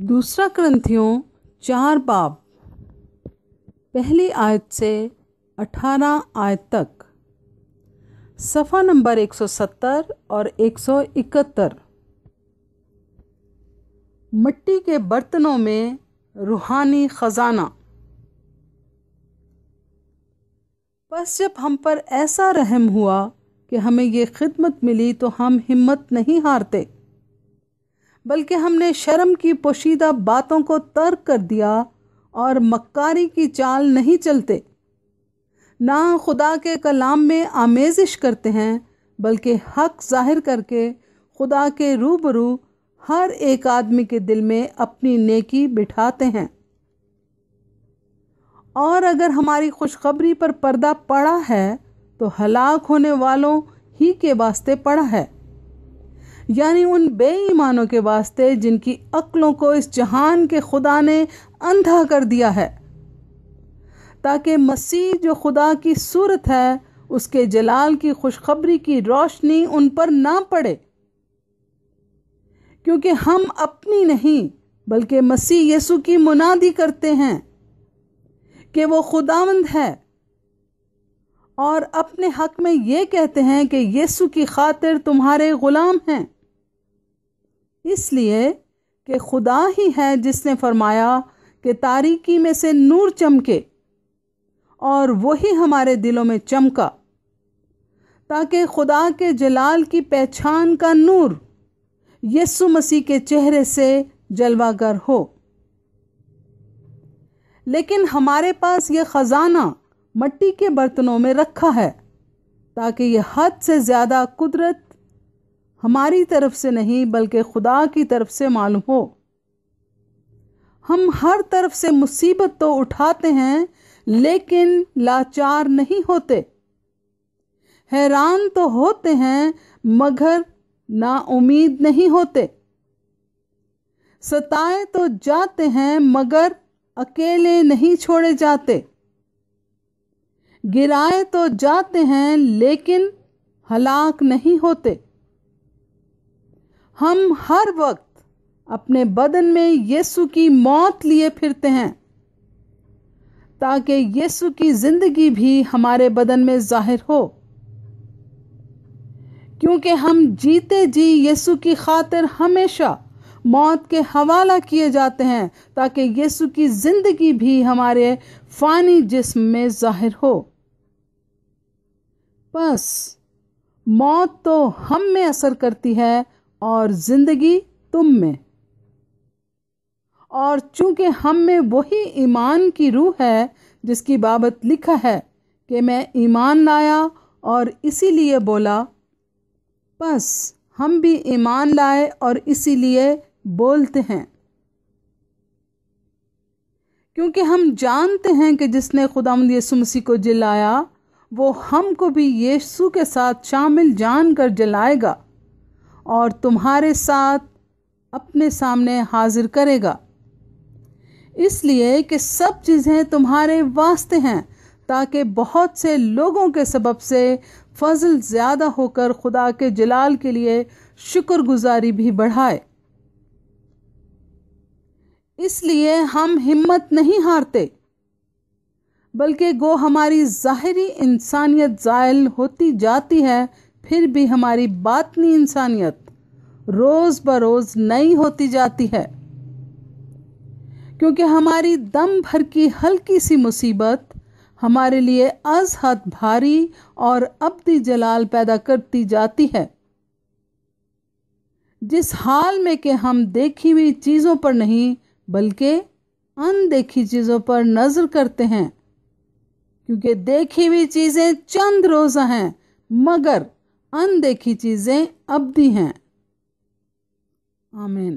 दूसरा करंथियों 4 बाब पहली आयत से 18 आयत तक, सफ़ा नंबर 170 और 171। मिट्टी के बर्तनों में रूहानी खजाना। बस जब हम पर ऐसा रहम हुआ कि हमें ये खिदमत मिली तो हम हिम्मत नहीं हारते, बल्कि हमने शर्म की पोशीदा बातों को तर्क कर दिया और मक्कारी की चाल नहीं चलते। ना खुदा के कलाम में आमेज़िश करते हैं, बल्कि हक जाहिर करके खुदा के रूबरू हर एक आदमी के दिल में अपनी नेकी बिठाते हैं। और अगर हमारी खुशखबरी पर पर्दा पड़ा है तो हलाक होने वालों ही के वास्ते पड़ा है, यानी उन बेईमानों के वास्ते जिनकी अक्लों को इस जहान के खुदा ने अंधा कर दिया है, ताकि मसीह जो खुदा की सूरत है उसके जलाल की खुशखबरी की रोशनी उन पर ना पड़े। क्योंकि हम अपनी नहीं बल्कि मसीह यीशु की मुनादी करते हैं कि वो खुदावंद है, और अपने हक में ये कहते हैं कि यीशु की खातिर तुम्हारे गुलाम हैं, इसलिए कि खुदा ही है जिसने फरमाया कि तारीकी में से नूर चमके, और वही हमारे दिलों में चमका, ताकि खुदा के जलाल की पहचान का नूर यीशु मसीह के चेहरे से जलवागर हो। लेकिन हमारे पास यह खजाना मिट्टी के बर्तनों में रखा है, ताकि यह हद से ज़्यादा कुदरत हमारी तरफ से नहीं बल्कि खुदा की तरफ से मालूम हो। हम हर तरफ से मुसीबत तो उठाते हैं, लेकिन लाचार नहीं होते। हैरान तो होते हैं मगर ना उम्मीद नहीं होते। सताए तो जाते हैं मगर अकेले नहीं छोड़े जाते। गिराए तो जाते हैं लेकिन हलाक नहीं होते। हम हर वक्त अपने बदन में यीशु की मौत लिए फिरते हैं, ताकि यीशु की जिंदगी भी हमारे बदन में जाहिर हो। क्योंकि हम जीते जी यीशु की खातिर हमेशा मौत के हवाला किए जाते हैं, ताकि यीशु की जिंदगी भी हमारे फानी जिस्म में जाहिर हो। बस मौत तो हम में असर करती है और जिंदगी तुम में। और चूंकि हम में वही ईमान की रूह है जिसकी बाबत लिखा है कि मैं ईमान लाया और इसीलिए बोला, बस हम भी ईमान लाए और इसीलिए बोलते हैं। क्योंकि हम जानते हैं कि जिसने खुदावंद यीशु मसीह को जिलाया वो हमको भी यीशु के साथ शामिल जानकर जलाएगा और तुम्हारे साथ अपने सामने हाजिर करेगा। इसलिए कि सब चीज़ें तुम्हारे वास्ते हैं, ताकि बहुत से लोगों के सबब से फजल ज़्यादा होकर खुदा के जलाल के लिए शुक्रगुजारी भी बढ़ाए। इसलिए हम हिम्मत नहीं हारते, बल्कि गो हमारी ज़ाहिरी इंसानियत ज़ायल होती जाती है, फिर भी हमारी बातनी इंसानियत रोज़ बरोज़ नई होती जाती है। क्योंकि हमारी दम भर की हल्की सी मुसीबत हमारे लिए अज़ हद भारी और अब्दी जलाल पैदा करती जाती है, जिस हाल में कि हम देखी हुई चीज़ों पर नहीं बल्कि अनदेखी चीज़ों पर नज़र करते हैं। क्योंकि देखी हुई चीज़ें चंद रोज़ा हैं, मगर अनदेखी चीज़ें अब्दी हैं। आमीन।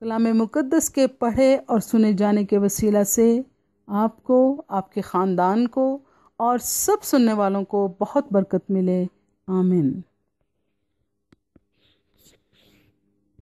कलाम मुकद्दस के पढ़े और सुने जाने के वसीला से आपको, आपके ख़ानदान को और सब सुनने वालों को बहुत बरकत मिले। आमीन।